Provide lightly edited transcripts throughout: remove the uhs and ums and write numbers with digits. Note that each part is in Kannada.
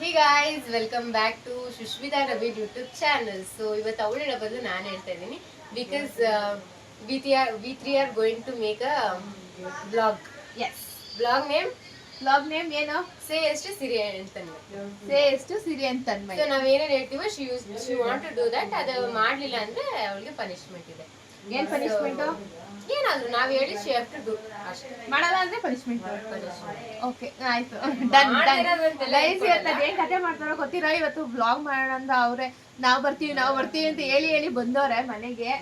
Hey guys, welcome back to Shushmita Naveed YouTube channel. So ಇವತ್ತು ಅವಳು ಹೇಳೋ ಬದಲು ನಾನು ಹೇಳ್ತಾ ಇದ್ದೀನಿ because we three are going to make a vlog. Yes. Vlog name Vlog name ಏನು? Say ಎಷ್ಟು ಸಿರಿ ಅಂತಂದ್ರೆ. Say ಎಷ್ಟು ಸಿರಿ ಅಂತ ಅನ್ಮೈ. So ನಾವು ಏನೇನು ಹೇಳ್ತೀವೋ she want to do that. ಅದು ಮಾಡಲಿಲ್ಲ ಅಂದ್ರೆ ಅವಳಿಗೆ ಪನಿಷ್ಮೆಂಟ್ ಇದೆ. ಏನ್ ಪನಿಷ್ಮೆಂಟ್? ಏನಾದ್ರು ನಾವು ಹೇಳಿ she have to do ಅಷ್ಟೇ. ಮಾಡಲ್ಲ ಅಂದ್ರೆ ಪನಿಷ್ಮೆಂಟ್. ಓಕೆ ಆಯ್ತು. Done done. ಗೈಸ್ ಇವತ್ತು ಅದೇನ್ ಕತೆ ಮಾಡ್ತಾರೋ ಗೊತ್ತಿರೋ ಇವತ್ತು ವ್ಲಾಗ್ ಮಾಡೋಣ ಅಂತ ಅವ್ರೆ ನಾವು ಬರ್ತೀವಿ ಅಂತ ಹೇಳಿ ಬಂದವ್ರೆ ಮನೆಗೆ.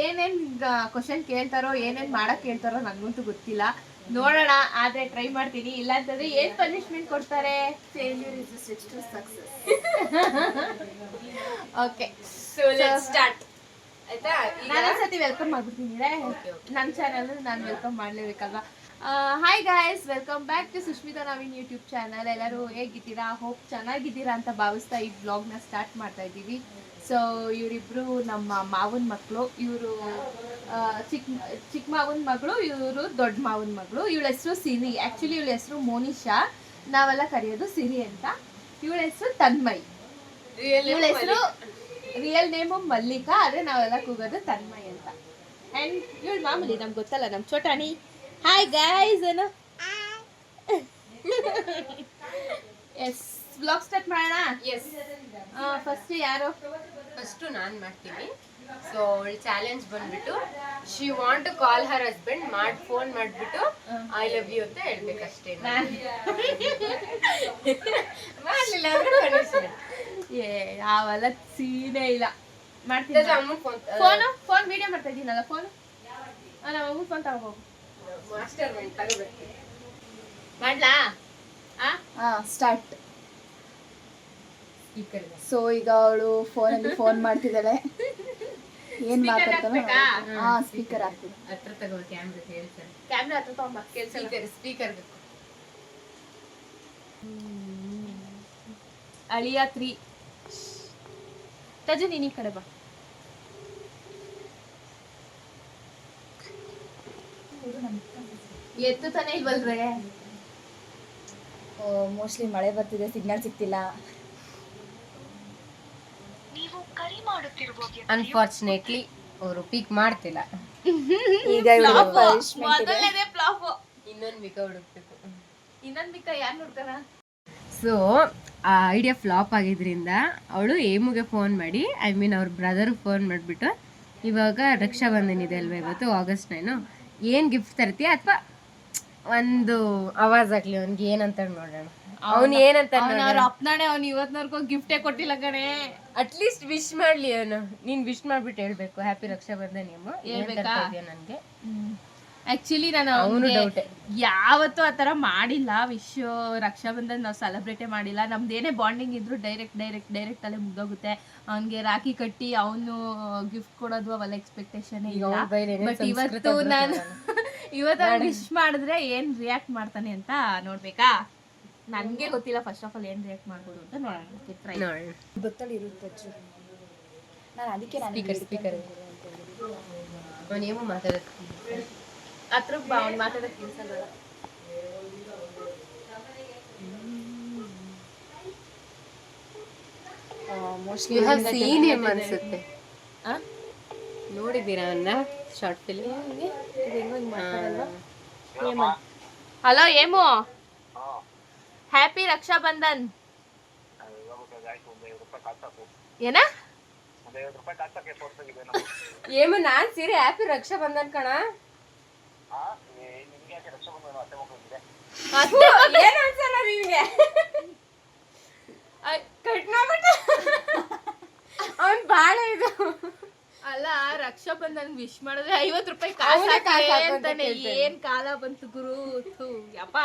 ಏನೇನ್ ಕ್ವಶನ್ ಕೇಳ್ತಾರೋ ಏನೇನ್ ಮಾಡಕ್ ಕೇಳ್ತಾರೋ ನಂಗಂತೂ ಗೊತ್ತಿಲ್ಲ. ನೋಡೋಣ, ಆದ್ರೆ ಟ್ರೈ ಮಾಡ್ತೀನಿ. ಇಲ್ಲ ಅಂತಂದ್ರೆ ಏನ್ ಪನಿಷ್ಮೆಂಟ್ ಕೊಡ್ತಾರೆ? Failure is the switch to success. Okay, So let's start. ಆಯ್ತಾ? ನಾನೊಂದ್ಸತಿ ವೆಲ್ಕಮ್ ಮಾಡ್ಬಿಡ್ತೀನಿ. ನನ್ನ ಚಾನಲ್ ನಾನು ವೆಲ್ಕಮ್ ಮಾಡ್ಲೇಬೇಕಲ್ವಾ. Hi guys, welcome back to Sushmita Naveen YouTube channel. Hope ಹೇಗಿದ್ದೀರಾ? ಹೋಪ್ ಚೆನ್ನಾಗಿದ್ದೀರಾ ಅಂತ ಭಾವಿಸ್ತಾ ಈ ಬ್ಲಾಗ್ನ ಸ್ಟಾರ್ಟ್ ಮಾಡ್ತಾ ಇದ್ದೀವಿ. ಸೊ ಇವರಿಬ್ರು ನಮ್ಮ ಮಾವನ ಮಕ್ಕಳು. ಇವರು ಚಿಕ್ಕ ಮಾವನ ಮಗಳು, ಇವರು ದೊಡ್ಡ ಮಾವನ ಮಗಳು. ಇವಳ ಹೆಸರು ಸಿರಿ. ಆ್ಯಕ್ಚುಲಿ ಇವಳ ಹೆಸರು ಮೋನಿಶಾ, ನಾವೆಲ್ಲ ಕರೆಯೋದು ಸಿರಿ ಅಂತ. ಇವಳ ಹೆಸರು ತನ್ಮಯ್. ಇವಳ ಹೆಸರು ರಿಯಲ್ ನೇಮು ಮಲ್ಲಿಕಾ, ಆದರೆ ನಾವೆಲ್ಲ ಕೂಗೋದು ತನ್ಮಯ್ ಅಂತ. ಆ್ಯಂಡ್ ಇವಳು ಮಾಮೂಲಿ ನಮ್ಗೆ ಗೊತ್ತಲ್ಲ, ನಮ್ಮ ಚೋಟಾಣಿ. ಹಾಯ್ ಗಾಯ್ಸ್ ಏನು. ಎಸ್, ಬ್ಲಾಗ್ ಸ್ಟಾರ್ಟ್ ಮಾಡೋಣ. ಎಸ್, ಫಸ್ಟ್ ಯಾರು? ಫಸ್ಟು ನಾನು ಮಾಡ್ತೀನಿ. ಸೊ ಅವಳ ಚಾಲೆಂಜ್ ಬಂದ್ಬಿಟ್ಟು she want to call her husband, phone ಮಾಡಿಬಿಟ್ಟು ಐ ಲವ್ ಯು ಅಂತ ಹೇಳ್ಬೇಕಷ್ಟೇ. ಮಾಡಲಿಲ್ಲ ಅಂದ್ರೆ ಪನಿಷ್ಮೆಂಟ್. ಯಾವೆಲ್ಲ ಸೀನೇ ಇಲ್ಲ. ಮಾಡ್ತೀನಿ. ಫೋನ್ ವಿಡಿಯೋ ಮಾಡ್ತಾ ಇದ್ದೀನಲ್ಲ, ಫೋನ್ ನಮ್ಮ ಅಮ್ಮ ಫೋನ್ ತಗೋಬೇಕು. ಮಾಸ್ಟರ್ ಮೈಂಡ್ ತಗೋಬೇಕು. ಮಾಡ್ಲಾ? ಸ್ಟಾರ್ಟ್. ಸೊ ಈಗ ಅವಳು ಫೋನಲ್ಲಿ ಫೋನ್ ಮಾಡ್ತಿದ್ದಾಳೆ. ಏನ್ ಮಾತಾಡ್ತಾನೋ. ಸ್ಪೀಕರ್ ಹಾಕ್ತೀನಿ. ಹತ್ರ ತಗೋ, ಕ್ಯಾಮ್ರಾ ಹೇಳ್ತಾರೆ. ಕ್ಯಾಮ್ರಾ ಹತ್ರ ತಗೊಂಬ, ಸ್ಪೀಕರ್ ಬೇಕು. ಅಳಿಯ 3 ತಜು ನೀನು ಈ ಕಡೆ ಬಾ. ಎತ್ತು ತಾನೇ ಇಲ್ವಲ್ರೇ? ಮೋಸ್ಟ್ಲಿ ಮಳೆ ಬರ್ತಿದೆ, ಸಿಗ್ನಲ್ ಸಿಗ್ತಿಲ್ಲ. ಅನ್ಫಾರ್ಚುನೇಟ್ಲಿ ಅವರು ಪಿಕ್ ಮಾಡ್ತಿಲ್ಲ. ಈಗ ಮೊದಲನೇದೇ ಫ್ಲಾಪ್. ಇನ್ನೊಂದು ಬಿಕ ಹುಡುಕ್ಬೇಕು. ಇನ್ನೊಂದು ಬಿಕ್ಕ ಯಾರು ನೋಡ್ತಾರ? ಸೊ ಆ ಐಡಿಯಾ ಫ್ಲಾಪ್ ಆಗಿದ್ರಿಂದ ಅವಳು ಏಮುಗೆ ಫೋನ್ ಮಾಡಿ, ಐ ಮೀನ್ ಅವ್ರ ಬ್ರದರ್ ಫೋನ್ ಮಾಡಿಬಿಟ್ಟು, ಇವಾಗ ರಕ್ಷಾಬಂಧನ್ ಇದೆ ಅಲ್ವಾ, ಇವತ್ತು August 9, ಏನು ಗಿಫ್ಟ್ ತರ್ತೀಯ ಅಥವಾ ಒಂದು ಆವಾಜ್ ಆಗ್ಲಿ ಅವ್ನಿಗೆ ಏನಂತ ನೋಡೋಣ. ಅವ್ನು ಏನಂತ ಅವ್ರ ಅಪ್ಪನಾಣೆ, ಅವ್ನು ಇವತ್ತಿನವರೆಗೂ ಗಿಫ್ಟೇ ಕೊಟ್ಟಿಲ್ಲ ಕಣೆ. ಅಟ್ಲೀಸ್ಟ್ ವಿಶ್ ಮಾಡ್ಲಿ ಅವನು. ನೀನ್ ವಿಶ್ ಮಾಡ್ಬಿಟ್ಟು ಹೇಳ್ಬೇಕು ಹ್ಯಾಪಿ ರಕ್ಷಾಬಂಧನ್ ಅಮ್ಮ ನನಗೆ. ಆಕ್ಚುಲಿ ನಾನು ಯಾವತ್ತೂ ಆ ಥರ ಮಾಡಿಲ್ಲ. ರಕ್ಷಾಬಂಧನ್ ನಾವು ಸೆಲೆಬ್ರೇಟೇ ಮಾಡಿಲ್ಲ. ನಮ್ದೇನೇ ಬಾಂಡಿಂಗ್ ಇದ್ರು ಡೈರೆಕ್ಟ್ ಅಲ್ಲೇ ಮುಗ್ದೋಗುತ್ತೆ. ಅವ್ನಿಗೆ ರಾಖಿ ಕಟ್ಟಿ ಅವನು ಗಿಫ್ಟ್ ಕೊಡೋದು ಅವೆಲ್ಲ ಎಕ್ಸ್ಪೆಕ್ಟೇಷನ್ ಇಲ್ಲ. ಬಟ್ ಇವತ್ತು ನಾನು ವಿಶ್ ಮಾಡಿದ್ರೆ ಏನ್ ರಿಯಾಕ್ಟ್ ಮಾಡ್ತಾನೆ ಅಂತ ನೋಡ್ಬೇಕಾ? ನನ್ಗೆ ಗೊತ್ತಿಲ್ಲ ಫಸ್ಟ್ ಆಫ್ ಆಲ್ ಏನ್ ರಿಯಾಕ್ಟ್ ಮಾಡ್ಬೋದು ಅಂತ ನೋಡೋಣ. ಗೊತ್ತಲ್ಲಿ ಇರುತ್ತೆ. ನಾನು ಅದಕ್ಕೆ ಸ್ಪೀಕರ್ ಅವನೇಮೋ ಮಾತಾಡೋದು ಹತ್ರ ಬಾ, ಅವ್ನು ಮಾತಾಡೋದು ಕೆಲಸ ಬೇಡ. ಮೋಸ್ಟ್ಲಿ ಅನ್ಸುತ್ತೆ. ನೋಡಿದ್ದೀರಾ ಅವನ್ನ short film? Hello aim, happy Rakshabandhan. ಏನ ಏಮು? ನಾನ್ ಸೀರೆ ಹ್ಯಾಪಿ ರಕ್ಷಾಬಂಧನ್ ಕಣ. ಏನ್ ಅನ್ಸಲ್ಲ ನಿಮ್ಗೆ? ಅವನ್ ಬಾಳ ಇದು ಅಲ್ಲ, ರಕ್ಷಾಬಂಧನ್ ವಿಶ್ ಮಾಡಿದ್ರೆ 50 ರೂಪಾಯಿ ಕಾಸು ಅಂತಾನೆ. ಏನ್ ಕಾಲ ಬಂತು ಗುರು. ಯಪ್ಪ,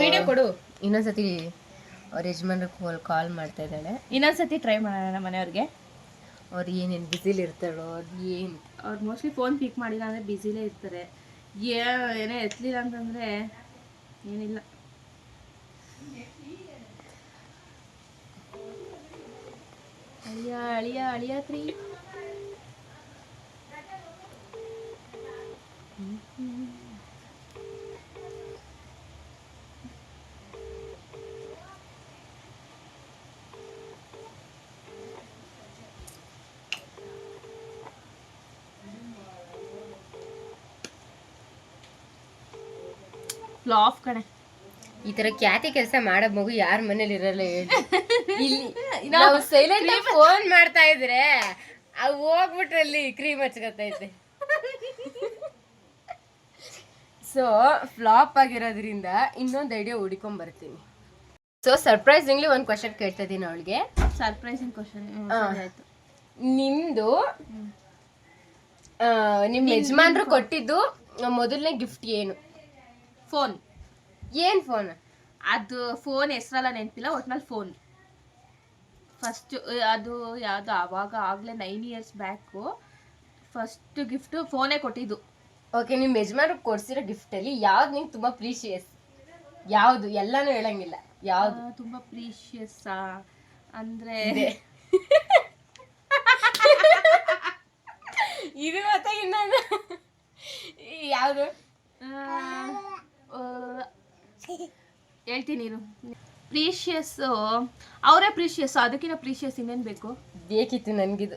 ವಿಡಿಯೋ ಕೊಡು. ಇನ್ನೊಂದ್ಸತಿ ಅವ್ರ ಯಜಮಾನ್ರಿಗೆ ಕಾಲ್ ಮಾಡ್ತಾ ಇದ್ದಾಳೆ. ಇನ್ನೊಂದ್ಸತಿ ಟ್ರೈ ಮಾಡೋಣ ಮನೆಯವ್ರಿಗೆ. ಅವ್ರು ಏನೇನು ಬ್ಯುಸಿಲಿ ಇರ್ತಾಳೋ ಅವ್ರು ಮೋಸ್ಟ್ಲಿ ಫೋನ್ ಪಿಕ್ ಮಾಡಿಲ್ಲ ಅಂದರೆ ಬ್ಯುಸಿಲೇ ಇರ್ತಾರೆ. ಏನೇ ಎತ್ತಲಿಲ್ಲ ಅಂತಂದರೆ ಏನಿಲ್ಲ. ಅಳಿಯ 3. ಫ್ಲಾಪ್ ಕಣೆ. ಈ ತರ ಖ್ಯಾತಿ ಕೆಲಸ ಮಾಡೋ ಮಗು ಯಾರ ಮನೇಲಿ ಇರಲ್ಲ ಹೇಳಿ. ಇಲ್ಲಿ ನಾವು ಸೈಲೆಂಟ್ ಆಗಿ ಫೋನ್ ಮಾಡ್ತಾ ಇದ್ರೆ ಅವು ಹೋಗ್ಬಿಟ್ರಲ್ಲಿ ಕ್ರೀಮ್ ಹಚ್ಕೊತೈತೆ. ಸೊ ಫ್ಲಾಪ್ ಆಗಿರೋದ್ರಿಂದ ಇನ್ನೊಂದು ಐಡಿಯಾ ಹುಡ್ಕೊಂಡ್ ಬರ್ತೀನಿ. ಸೊ ಸರ್ಪ್ರೈಸಿಂಗ್ಲಿ ಒಂದು ಕ್ವಶನ್ ಕೇಳ್ತಾ ಇದ್ದೀನಿ ಅವಳಿಗೆ. ಸರ್ಪ್ರೈಸಿಂಗ್ ಕ್ವಶನ್ ಆಯ್ತು. ನಿಮ್ದು ನಿಮ್ಮ ಯಜಮಾನ್ರು ಕೊಟ್ಟಿದ್ದು ಮೊದಲನೇ ಗಿಫ್ಟ್ ಏನು? ಫೋನ್. ಏನ್ ಫೋನ್? ಅದು ಫೋನ್ ಹೆಸರೆಲ್ಲ ನೆನಪಿಲ್ಲ, ಒಟ್ನಲ್ಲಿ ಫೋನ್. ಫಸ್ಟ್ ಅದು ಯಾವುದು ಆವಾಗ ಆಗಲೇ 9 years ಬ್ಯಾಕು ಫಸ್ಟ್ ಗಿಫ್ಟು ಫೋನೇ ಕೊಟ್ಟಿದ್ದು. ಓಕೆ, ನಿಮ್ಮ ಯಜಮಾನ್ರು ಕೊಡ್ಸಿರೋ ಗಿಫ್ಟಲ್ಲಿ ಯಾವ್ದು ನಿಂಗೆ ತುಂಬ ಪ್ರೀಶಿಯಸ್? ಯಾವುದು? ಎಲ್ಲಾನು ಹೇಳಂಗಿಲ್ಲ, ಯಾವುದು ತುಂಬ ಪ್ರೀಶಿಯಸ್ ಅಂದರೆ ಇದು ಮತ್ತೆ ಇನ್ನೊಂದು ಯಾವುದು ಹೇಳ್ತೀನಿ ನೀನು. ಪ್ರೀಶಿಯಸ್ ಅವರೇ ಪ್ರೀಶಿಯಸ್, ಅದಕ್ಕಿಂತ ಪ್ರೀಶಿಯಸ್ ಇನ್ನೇನು ಬೇಕು? ಬೇಕಿತ್ತು ನನಗಿದು.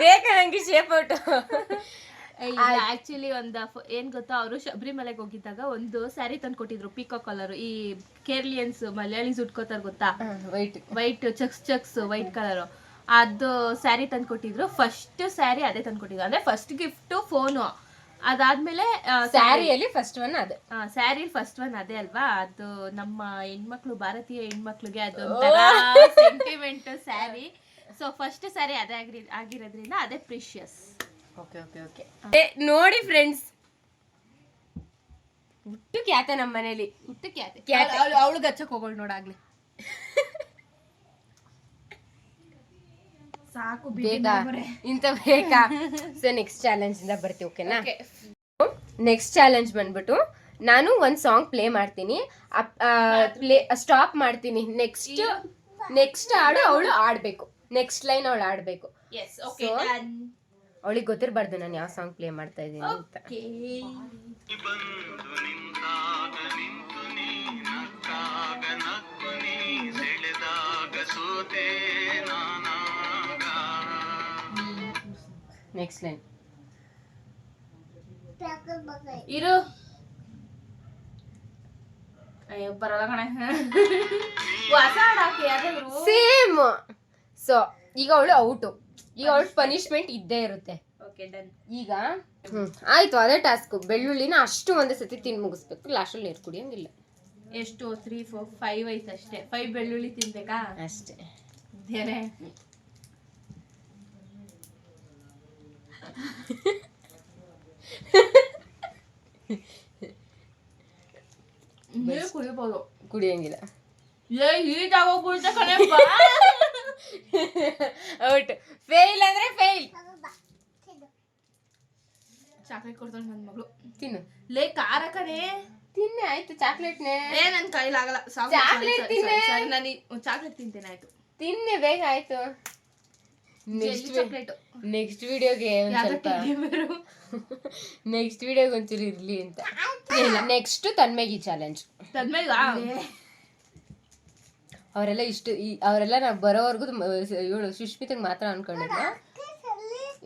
ಬೇಕಾ ನನಗೆ ಶೇಪ್ ಔಟು? ಆಕ್ಚುಲಿ ಒಂದು ಏನು ಗೊತ್ತಾ, ಅವರು ಶಬರಿಮಲೆಗೆ ಹೋಗಿದ್ದಾಗ ಒಂದು ಸ್ಯಾರಿ ತಂದು ಕೊಟ್ಟಿದ್ರು, ಪೀಕೋ ಕಲರ್. ಈ ಕೇರಳಿಯನ್ಸ್ ಮಲಯಾಳೀಸ್ ಉಟ್ಕೋತಾರೆ ಗೊತ್ತಾ, ವೈಟ್ ಚಕ್ಸ್ ವೈಟ್ ಕಲರು. ಅದು ಸ್ಯಾರಿ ತಂದು ಕೊಟ್ಟಿದ್ರು. ಫಸ್ಟ್ ಸ್ಯಾರಿ ಅದೇ ತಂದು ಕೊಟ್ಟಿದ್ರು, ಅಂದರೆ ಫಸ್ಟ್ ಗಿಫ್ಟು ಫೋನು. ಅದಾದ್ಮೇಲೆ ಸ್ಯಾರಿಯಲ್ಲಿ ಫಸ್ಟ್ ಒನ್ ಅದೇ. ಸ್ಯಾರಿ ಫಸ್ಟ್ ಒನ್ ಅದೇ ಅಲ್ವಾ. ಅದು ನಮ್ಮ ಹೆಣ್ಮಕ್ಳು, ಭಾರತೀಯ ಹೆಣ್ಮಕ್ಳಿಗೆ ಅದೊಂಥರ sentiment sari. So first sari ಅದೇ ಆಗಿರೋದ್ರಿಂದ ಅದೇ ಪ್ರೀಶಿಯಸ್. Okay okay okay. ನೋಡಿ ಫ್ರೆಂಡ್ಸ್, ಹುಟ್ಟು ಖ್ಯಾತೆ ನಮ್ಮ ಮನೇಲಿ. ಹುಟ್ಟು ಖ್ಯಾತೆ. ಅವಳು ಗಚ್ಚಕ್ ಹೋಗೋಳು ನೋಡಾಗ್ಲಿ. ಸಾಕು ಬೇಕಾ ಇಂತ ಬೇಕಾ? ಸೊ ನೆಕ್ಸ್ಟ್ ಚಾಲೆಂಜ್ ಇಂದ ಬರ್ತೀವಿ, ಓಕೆನಾ? ನೆಕ್ಸ್ಟ್ ಚಾಲೆಂಜ್ ಬಂದ್ಬಿಟ್ಟು ನಾನು ಒಂದು ಸಾಂಗ್ ಪ್ಲೇ ಮಾಡ್ತೀನಿ, ಸ್ಟಾಪ್ ಮಾಡ್ತೀನಿ. ನೆಕ್ಸ್ಟ್ ಹಾಡು ಅವಳು ಆಡ್ಬೇಕು, ನೆಕ್ಸ್ಟ್ ಲೈನ್ ಅವಳು ಆಡ್ಬೇಕು. ಅವಳಿಗೆ ಗೊತ್ತಿರಬಾರ್ದು ನಾನು ಯಾವ ಸಾಂಗ್ ಪ್ಲೇ ಮಾಡ್ತಾ ಇದ್ದೀನಿ ಅಂತ. ನೆಕ್ಸ್ಟ್ ಲೈನ್ ಇರು. ಅಯ್ಯೋ ಬರಲ್ಲ ಕಣೆ. ಸೇಮ್. ಸೊ ಈಗ ಅವಳು ಔಟು, ಈಗ ಅವಳು ಪನಿಷ್ಮೆಂಟ್ ಇದ್ದೇ ಇರುತ್ತೆ. ಈಗ ಆಯ್ತು, ಅದೇ ಟಾಸ್ಕ್. ಬೆಳ್ಳುಳ್ಳಿನ ಅಷ್ಟು ಒಂದೇ ಸತಿ ತಿಂದು ಮುಗಿಸ್ಬೇಕು, ಲಾಸ್ಟಲ್ಲಿ ನೀರು ಕುಡಿಯಂಗಿಲ್ಲ. ಎಷ್ಟು 3 4 5 ಐತೆ ಅಷ್ಟೇ. 5 ಬೆಳ್ಳುಳ್ಳಿ ತಿನ್ಬೇಕಾ ಅಷ್ಟೇ. ನೀರು ಕುಡಿಬೋದು, ಕುಡಿಯಂಗಿಲ್ಲ. ಔಟ್. ಫೇಲ್ ಅಂದ್ರೆ ಫೇಲ್. ಚಾಕ್ಲೇಟ್ ಕೊಡ್ತಾಳೆ ನನ್ನ ಮಗಳು. ತಿನ್ನು. ಲೇ ಖಾರ ಕಣೆ. ತಿನ್ನೆ ಆಯ್ತು ಚಾಕ್ಲೇಟ್ನೇ. ನನ್ನ ಕೈಲಾಗಲ್ಲ. ಚಾಕ್ಲೇಟ್ ತಿನ್ನೆ. ನಾನು ಚಾಕ್ಲೇಟ್ ತಿಂತೇನೆ. ಆಯ್ತು ತಿನ್ನೆ ಬೇಗ. ಆಯ್ತು. ನೆಕ್ಸ್ಟ್ ವಿಡಿಯೋಗೆ ಒಂಚೂರು ಇರ್ಲಿ ಅಂತ. ನೆಕ್ಸ್ಟ್ ತನ್ಮೇಗಿ ಚಾಲೆಂಜ್. ಅವರೆಲ್ಲ ನಾವು ಬರೋವರೆಗೂ ಇವಳು ಸುಷ್ಮಿತಂಗೆ ಮಾತ್ರ ಅನ್ಕೊಂಡಿದ್ದ.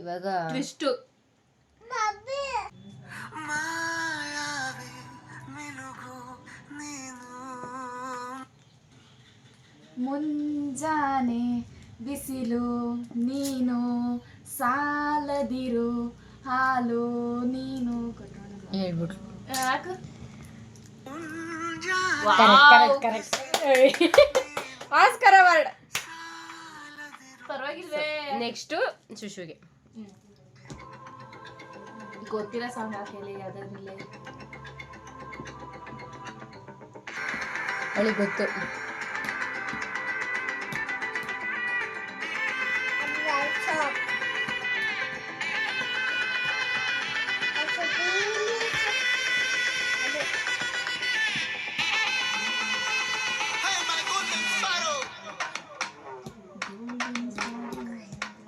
ಇವಾಗ ಮುಂಜಾನೆ ಬಿಸಿಲು ನೀನು, ಸಾಲದಿರು ಹಾಲು ನೀನು ಹೇಳ್ಬಿಟ್ರು. Oscar award. ಪರವಾಗಿಲ್ವೇ. ನೆಕ್ಸ್ಟ್ ಶುಶುಗೆ ಗೊತ್ತಿರೋ ಸಾಂಗ್ ಹಾಕಲಿ ಯಾವ್ದಾದ್ರಲ್ಲೇ. ಅವಳಿಗೆ ಗೊತ್ತು.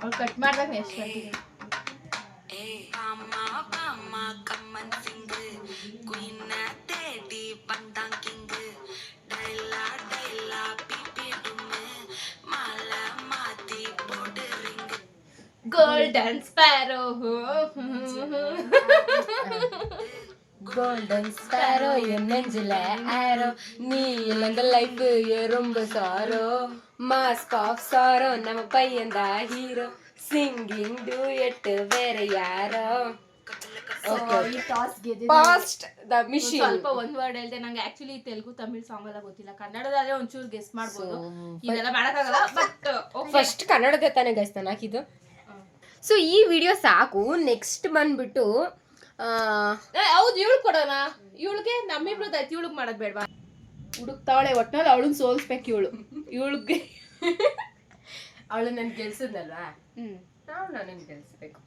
ಅವ್ಳು ಕಟ್ ಮಾಡಿದಾಗ ನೆಕ್ಸ್ಟ್ ಬರ್ತೀನಿ. ಗೋಲ್ಡನ್ ಸ್ಪ್ಯಾರೋ கோல்டன் ஸ்பாரோ என் நெஞ்சில ஆரோ நீ இல்லங்க லைஃப் ரொம்ப சாரோ மாஸ்க் ஆஃப் சாரோ நம்ம பையன்தா ஹீரோ சிங்கிங் டூயட் வேற யாரோ ಈ ಟಾಸ್ ಗೆದ್ದಿದ್ದು ಪಾಸ್ಟ್ ದ ಮಿಷಿನ್ ಸ್ವಲ್ಪ ಒಂದ್ ವರ್ಡ್ ಹೇಳ್ದೆ ನಂಗೆ ಆಕ್ಚುಲಿ ತೆಲುಗು ತಮಿಳ್ ಸಾಂಗ್ ಎಲ್ಲ ಗೊತ್ತಿಲ್ಲ ಕನ್ನಡದಾದ್ರೆ ಒಂಚೂರು ಗೆಸ್ ಮಾಡ್ಬೋದು ಇದೆಲ್ಲ ಮಾಡಕ್ಕಾಗಲ್ಲ ಬಟ್ ಫಸ್ಟ್ ಕನ್ನಡದ ತಾನೇ ಗೈಸ್ ನಾನು ಹಾಕಿದ್ದು ಸೊ ಈ ವಿಡಿಯೋ ಸಾಕು ನೆಕ್ಸ್ಟ್ ಬಂದ್ಬಿಟ್ಟು ಹೌದು ಇವಳು ಕೊಡೋಣ ಇವಳಿಗೆ ನಮ್ಮಿಬ್ರದ್ದಾಯ್ತು ಇವಳಿಗೆ ಮಾಡೋದ್ ಬೇಡವಾ ಹುಡುಕ್ತಾವಳೆ ಒಟ್ನಲ್ಲಿ ಅವಳನ್ನ ಸೋಲ್ಸ್ಬೇಕು ಇವಳಿಗೆ ಅವಳು ನನ್ ಗೆಲ್ಸದ್ನಲ್ವಾ ನಾವು ನನ್ನ ಗೆಲ್ಸ್ಬೇಕು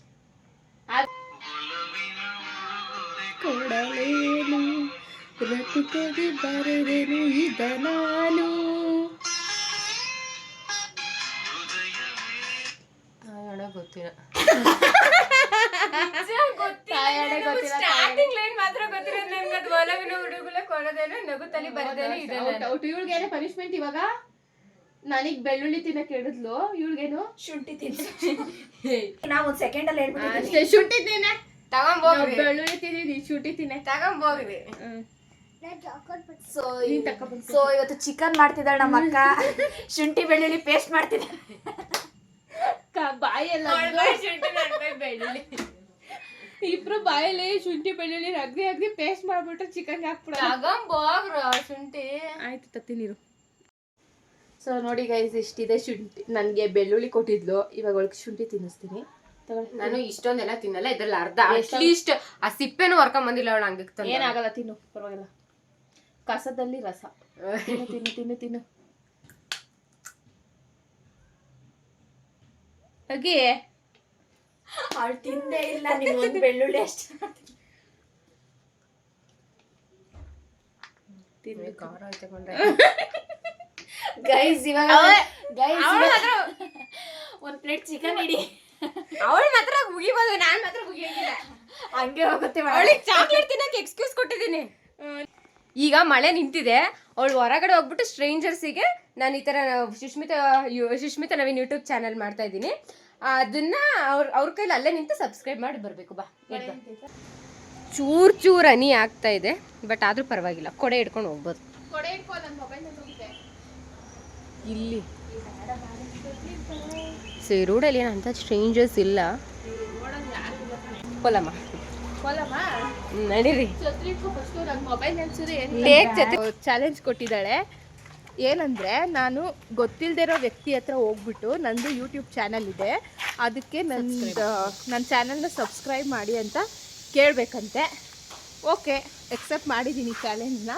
ಕೊಡಲೇನು ರತಿಕೋಗಿ ಬರೆದೇನು ಇದ ನಾನು ಗೊತ್ತಿಲ್ಲ ಸ್ಟಾರ್ಟಿಂಗ್ ಲೈನ್ ಮಾತ್ರ ಗೊತ್ತಿರೋದು ನನ್ಗೆ ಅದು ಒಲವಿನ ಹುಡುಗುಲ ಕೊಡೋದೇನು ನಗುತ್ತಲಿ ಬರದೇನು ಇದೆ ಇವಳಿಗೇನೆ ಪನಿಷ್ಮೆಂಟ್ ಇವಾಗ ನನಗ್ ಬೆಳ್ಳುಳ್ಳಿ ತಿನ್ನಕ್ ಹೇಳಿದ್ಲು ಇವಳಿಗೇನು ಶುಂಠಿ ತಿನ್ನಿ ನಾವು ಒಂದು ಸೆಕೆಂಡ್ ಅಲ್ಲಿ ಹೇಳ್ಬಿಟ್ಟಿದ್ದೀವಿ ಅಷ್ಟೇ ಶುಂಠಿ ತಿನ್ನೆ ತಗೊಂಬೋಗ್ರಿ ಬೆಳ್ಳುಳ್ಳಿ ತಿನ್ನಿ ಶುಂಠಿ ತಿನ್ನೆ ತಗೊಂಬೋಗ್ರಿ ಸೊ ಇವತ್ತು ಚಿಕನ್ ಮಾಡ್ತಿದ್ದಾಳೆ ನಮ್ಮ ಅಕ್ಕ ಶುಂಠಿ ಬೆಳ್ಳುಳ್ಳಿ ಪೇಸ್ಟ್ ಮಾಡ್ತಿದ್ದಾಳೆ ಬಾಯೆಲ್ಲ ಬೆಳ್ಳುಳ್ಳಿ ಇಬ್ರು ಬಾಯಲ್ಲಿ ಶುಂಠಿ ಬೆಳ್ಳುಳ್ಳಿ ಅಗ್ರಿ ಪೇಸ್ಟ್ ಮಾಡ್ಬಿಟ್ಟು ಚಿಕನ್ ಹಾಕ್ಬಿಡ ತಗೊಂಬೋಗ್ರ ಶುಂಠಿ ಆಯ್ತು ತತ್ತಿ ನೀರು ಸೊ ನೋಡಿ ಗೈಸ್ ಇಷ್ಟಿದೆ ಶುಂಠಿ ನನಗೆ ಬೆಳ್ಳುಳ್ಳಿ ಕೊಟ್ಟಿದ್ಲು ಇವಾಗ ಒಳಗೆ ಶುಂಠಿ ತಿನ್ನಿಸ್ತೀನಿ ನಾನು ಇಷ್ಟೊಂದೆಲ್ಲ ತಿನ್ನಲ್ಲ ಇದ್ರಲ್ಲಿ ಅರ್ಧ ಅಟ್ಲೀಸ್ಟ್ ಆ ಸಿಪ್ಪೆನೂ ಹೊರ್ಕೊಂಡ್ ಬಂದಿಲ್ಲ ಅವಳು ಹಂಗೆ ಏನಾಗಲ್ಲ ತಿನ್ನು ಪರವಾಗಿಲ್ಲ ಕಸದಲ್ಲಿ ರಸ ತಿನ್ನು ತಿನ್ನು ತಿನ್ನು ತಿನ್ನು ಹಾಗೆ ಅವಳು ತಿಂದೇ ಇಲ್ಲ ನೀವು ಒಂದು ಬೆಳ್ಳುಳ್ಳಿ ಅಷ್ಟೇ ಖಾರ ತಗೊಂಡ್ರೆ ಗೈಸ್ ಇವಾಗ ಒಂದು ಪ್ಲೇಟ್ ಚಿಕನ್ ಇಡಿ ಅವಳು ಮಾತ್ರ ಮುಗಿಬೋದು ನಾನ್ ಮಾತ್ರ ಮುಗಿಯಂಗಿಲ್ಲ ಹಂಗೆ ಹೋಗುತ್ತೆ ಅವಳಿಗೆ ಚಾಕ್ಲೇಟ್ ತಿನ್ನಕ್ಕೆ ಎಕ್ಸ್ಕ್ಯೂಸ್ ಕೊಟ್ಟಿದ್ದೀನಿ ಈಗ ಮಳೆ ನಿಂತಿದೆ ಅವಳು ಹೊರಗಡೆ ಹೋಗ್ಬಿಟ್ಟು ಸ್ಟ್ರೇಂಜರ್ಸಿಗೆ ನಾನು ಈ ಥರ ಸುಷ್ಮಿತಾ ನವೀನ್ ಯೂಟ್ಯೂಬ್ ಚಾನಲ್ ಮಾಡ್ತಾ ಇದ್ದೀನಿ ಅದನ್ನ ಅವ್ರ ಕೈಲಿ ಅಲ್ಲೇ ನಿಂತು ಸಬ್ಸ್ಕ್ರೈಬ್ ಮಾಡಿ ಬರಬೇಕು ಬಾ ಚೂರ್ ಹನಿ ಆಗ್ತಾ ಇದೆ ಬಟ್ ಆದ್ರೂ ಪರವಾಗಿಲ್ಲ ಕೊಡೆ ಹಿಡ್ಕೊಂಡು ಹೋಗ್ಬೋದು ಇಲ್ಲಿ ಸೊ ಈ ರೋಡಲ್ಲಿ ಏನಂತ ಸ್ಟ್ರೇಂಜರ್ಸ್ ಇಲ್ಲ ಪೊಲಮ್ಮ ನಡೀರಿ ಚಾಲೆಂಜ್ ಕೊಟ್ಟಿದ್ದಾಳೆ ಏನಂದ್ರೆ ನಾನು ಗೊತ್ತಿಲ್ಲದೆ ಇರೋ ವ್ಯಕ್ತಿ ಹತ್ರ ಹೋಗ್ಬಿಟ್ಟು ನಂದು ಯೂಟ್ಯೂಬ್ ಚಾನಲ್ ಇದೆ ಅದಕ್ಕೆ ನನ್ನ ಚಾನಲ್ನ ಸಬ್ಸ್ಕ್ರೈಬ್ ಮಾಡಿ ಅಂತ ಕೇಳಬೇಕಂತೆ ಓಕೆ ಎಕ್ಸೆಪ್ಟ್ ಮಾಡಿದ್ದೀನಿ ಚಾಲೆಂಜ್ನ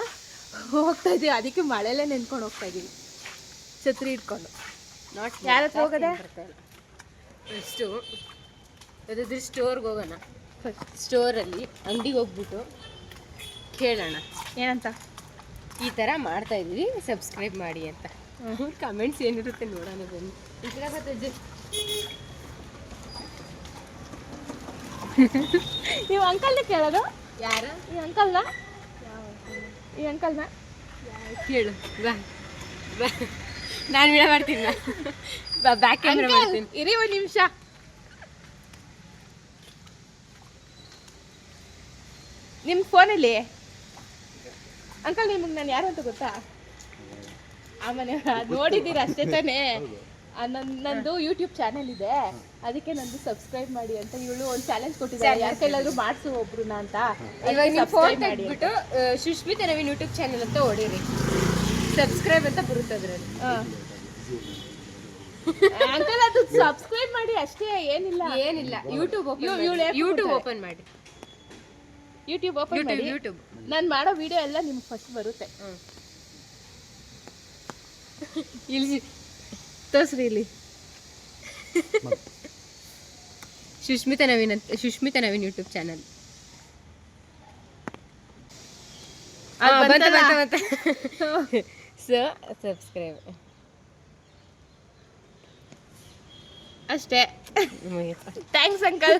ಹೋಗ್ತಾ ಇದ್ದೀವಿ ಅದಕ್ಕೆ ಮಳೆಯಲ್ಲೇ ನೆನ್ಕೊಂಡು ಹೋಗ್ತಾ ಇದ್ದೀವಿ ಛತ್ರಿ ಇಟ್ಕೊಂಡು ಯಾರ ಹತ್ರ ಹೋಗೋದೆ ಫಸ್ಟು ಅದಾದ್ರೆ ಸ್ಟೋರ್ಗೆ ಹೋಗೋಣ ಸ್ಟೋರಲ್ಲಿ ಅಂಗಡಿಗೆ ಹೋಗ್ಬಿಟ್ಟು ಕೇಳೋಣ ಏನಂತ ಈ ಥರ ಮಾಡ್ತಾ ಇದ್ವಿ ಸಬ್ಸ್ಕ್ರೈಬ್ ಮಾಡಿ ಅಂತ ಕಮೆಂಟ್ಸ್ ಏನಿರುತ್ತೆ ನೋಡೋಣ ಬನ್ನಿ ನೀವು ಅಂಕಲ್ನ ಕೇಳೋದು ಯಾರ ಈ ಅಂಕಲ್ನ ಈ ಅಂಕಲ್ನ ಕೇಳು ಬಾ ಬಾ ನಾನು ವಿಡಿಯೋ ಮಾಡ್ತೀನಿ ಬಾ ಬ್ಯಾಕ್ ಕ್ಯಾಮ್ರಾ ಮಾಡ್ತೀನಿ ಇರಿ ಒಂದು ನಿಮಿಷ ನಿಮ್ಮ ಫೋನಲ್ಲಿ ಅಂಕಲ್ ನಿಮಗೆ ನಾನು ಯಾರು ಅಂತ ಗೊತ್ತಾ ಆ ಮನೆ ನೋಡಿದ್ದೀರ ಅಷ್ಟೇ ತಾನೇ ನಂದು ಯೂಟ್ಯೂಬ್ ಚಾನೆಲ್ ಇದೆ ಅದಕ್ಕೆ ನಂದು ಸಬ್ಸ್ಕ್ರೈಬ್ ಮಾಡಿ ಅಂತ ಇವಳು ಒಂದು ಚಾಲೆಂಜ್ ಕೊಟ್ಟಿದ್ದಾರೆ ಯಾರ ಕೈಲಾದ್ರೂ ಮಾಡಿಸು ಒಬ್ರುನ ಅಂತ ಇವಾಗ ನೀವು ಫೋನ್ ತೆಗೆದ್ಬಿಟ್ಟು ಸುಷ್ಮಿತಾ ನವೀನ್ ಯೂಟ್ಯೂಬ್ ಚಾನೆಲ್ ಅಂತ ಹೊಡೀರಿ ಸಬ್ಸ್ಕ್ರೈಬ್ ಅಂತ ಬರುತ್ತೆ ಅದರಲ್ಲಿ ಅಂಕಲ್ ಅದು ಸಬ್ಸ್ಕ್ರೈಬ್ ಮಾಡಿ ಅಷ್ಟೇ ಏನಿಲ್ಲ ಏನಿಲ್ಲ ಯೂಟ್ಯೂಬ್ ಓಪನ್ ಮಾಡಿ ಯೂಟ್ಯೂಬ್ ಓಪನ್ ಮಾಡಿ ಯೂಟ್ಯೂಬ್ ನಾನು ಮಾಡೋ ವಿಡಿಯೋ ಎಲ್ಲ ನಿಮ್ಗೆ ಫಸ್ಟ್ ಬರುತ್ತೆ ಇಲ್ಲಿ ತೋರಿಸ್ರಿ ಇಲ್ಲಿ ಸುಷ್ಮಿತಾ ನವೀನ್ ಯೂಟ್ಯೂಬ್ ಚಾನಲ್ ಬಂತ ಸೊ ಸಬ್ಸ್ಕ್ರೈಬ್ ಅಷ್ಟೇ ಥ್ಯಾಂಕ್ಸ್ ಅಂಕಲ್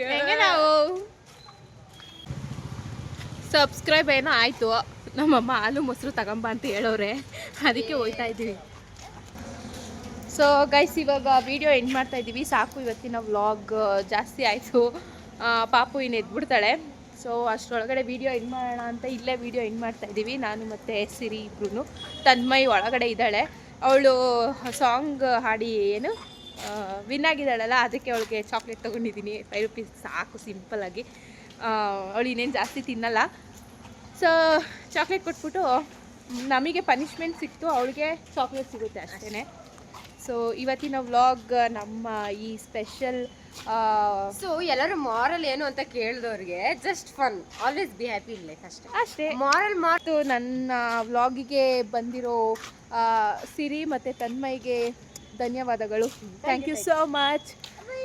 ಹೆಂಗೆ ನಾವು ಸಬ್ಸ್ಕ್ರೈಬ್ ಏನೋ ಆಯಿತು ನಮ್ಮಮ್ಮ ಹಾಲು ಮೊಸರು ತಗೊಂಬ ಅಂತ ಹೇಳೋರೆ ಅದಕ್ಕೆ ಹೋಗ್ತಾ ಇದ್ದೀವಿ ಸೊ ಗೈಸ್ ಇವಾಗ ವಿಡಿಯೋ ಎಂಡ್ ಮಾಡ್ತಾ ಇದ್ದೀವಿ ಸಾಕು ಇವತ್ತಿನ ವ್ಲಾಗ್ ಜಾಸ್ತಿ ಆಯಿತು ಪಾಪು ಇನ್ನು ಎದ್ಬಿಡ್ತಾಳೆ. ಸೊ ಅಷ್ಟರೊಳಗಡೆ ವೀಡಿಯೋ ಎಂಡ್ ಮಾಡೋಣ ಅಂತ ಇಲ್ಲೇ ವೀಡಿಯೋ ಎಂಡ್ ಮಾಡ್ತಾ ಇದ್ದೀವಿ, ನಾನು ಮತ್ತು ಸಿರಿ ಇಬ್ರು. ತನ್ಮಯ್ ಒಳಗಡೆ ಇದ್ದಾಳೆ, ಅವಳು ಸಾಂಗ್ ಹಾಡಿ ಏನು ವಿನ್ ಆಗಿದ್ದಾಳಲ್ಲ, ಅದಕ್ಕೆ ಅವಳಿಗೆ ಚಾಕ್ಲೇಟ್ ತೊಗೊಂಡಿದ್ದೀನಿ. 5 ರೂಪೀಸ್ ಸಾಕು ಸಿಂಪಲ್ಲಾಗಿ. ಅವಳು ಇನ್ನೇನು ಜಾಸ್ತಿ ತಿನ್ನಲ್ಲ. ಸೊ ಚಾಕ್ಲೇಟ್ ಕೊಟ್ಬಿಟ್ಟು ನಮಗೆ ಪನಿಷ್ಮೆಂಟ್ ಸಿಕ್ತು, ಅವಳಿಗೆ ಚಾಕ್ಲೇಟ್ ಸಿಗುತ್ತೆ ಅಷ್ಟೇ. ಸೊ ಇವತ್ತಿನ ವ್ಲಾಗ್ ನಮ್ಮ ಈ ಸ್ಪೆಷಲ್. ಸೊ ಎಲ್ಲರೂ ಮಾರಲ್ ಏನು ಅಂತ ಕೇಳಿದವ್ರಿಗೆ just fun, always be happy in life ಅಷ್ಟೇ. ಮಾರಲ್ ಮತ್ತು ನನ್ನ ವ್ಲಾಗಿಗೆ ಬಂದಿರೋ ಸಿರಿ ಮತ್ತು ತನ್ಮಯ್ಗೆ ಧನ್ಯವಾದಗಳು. Thank you so much.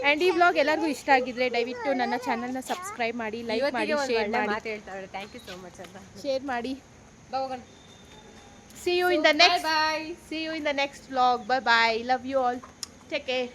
And ಈ ವ್ಲಾಗ್ ಎಲ್ಲರಿಗೂ ಇಷ್ಟ ಆಗಿದ್ರೆ ದಯವಿಟ್ಟು ನನ್ನ ಚಾನಲ್ನ ಸಬ್ಸ್ಕ್ರೈಬ್ ಮಾಡಿ, ಲೈಕ್ ಮಾಡಿ, ಶೇರ್ ಮಾಡಿ. ಥ್ಯಾಂಕ್ ಯು ಸೋ ಮಚ್ ಅಂತ ಶೇರ್ ಮಾಡಿ. ಹೋಗೋಣ. See you in the next. Bye. See you in the next vlog. Bye bye. Love you all. Take care.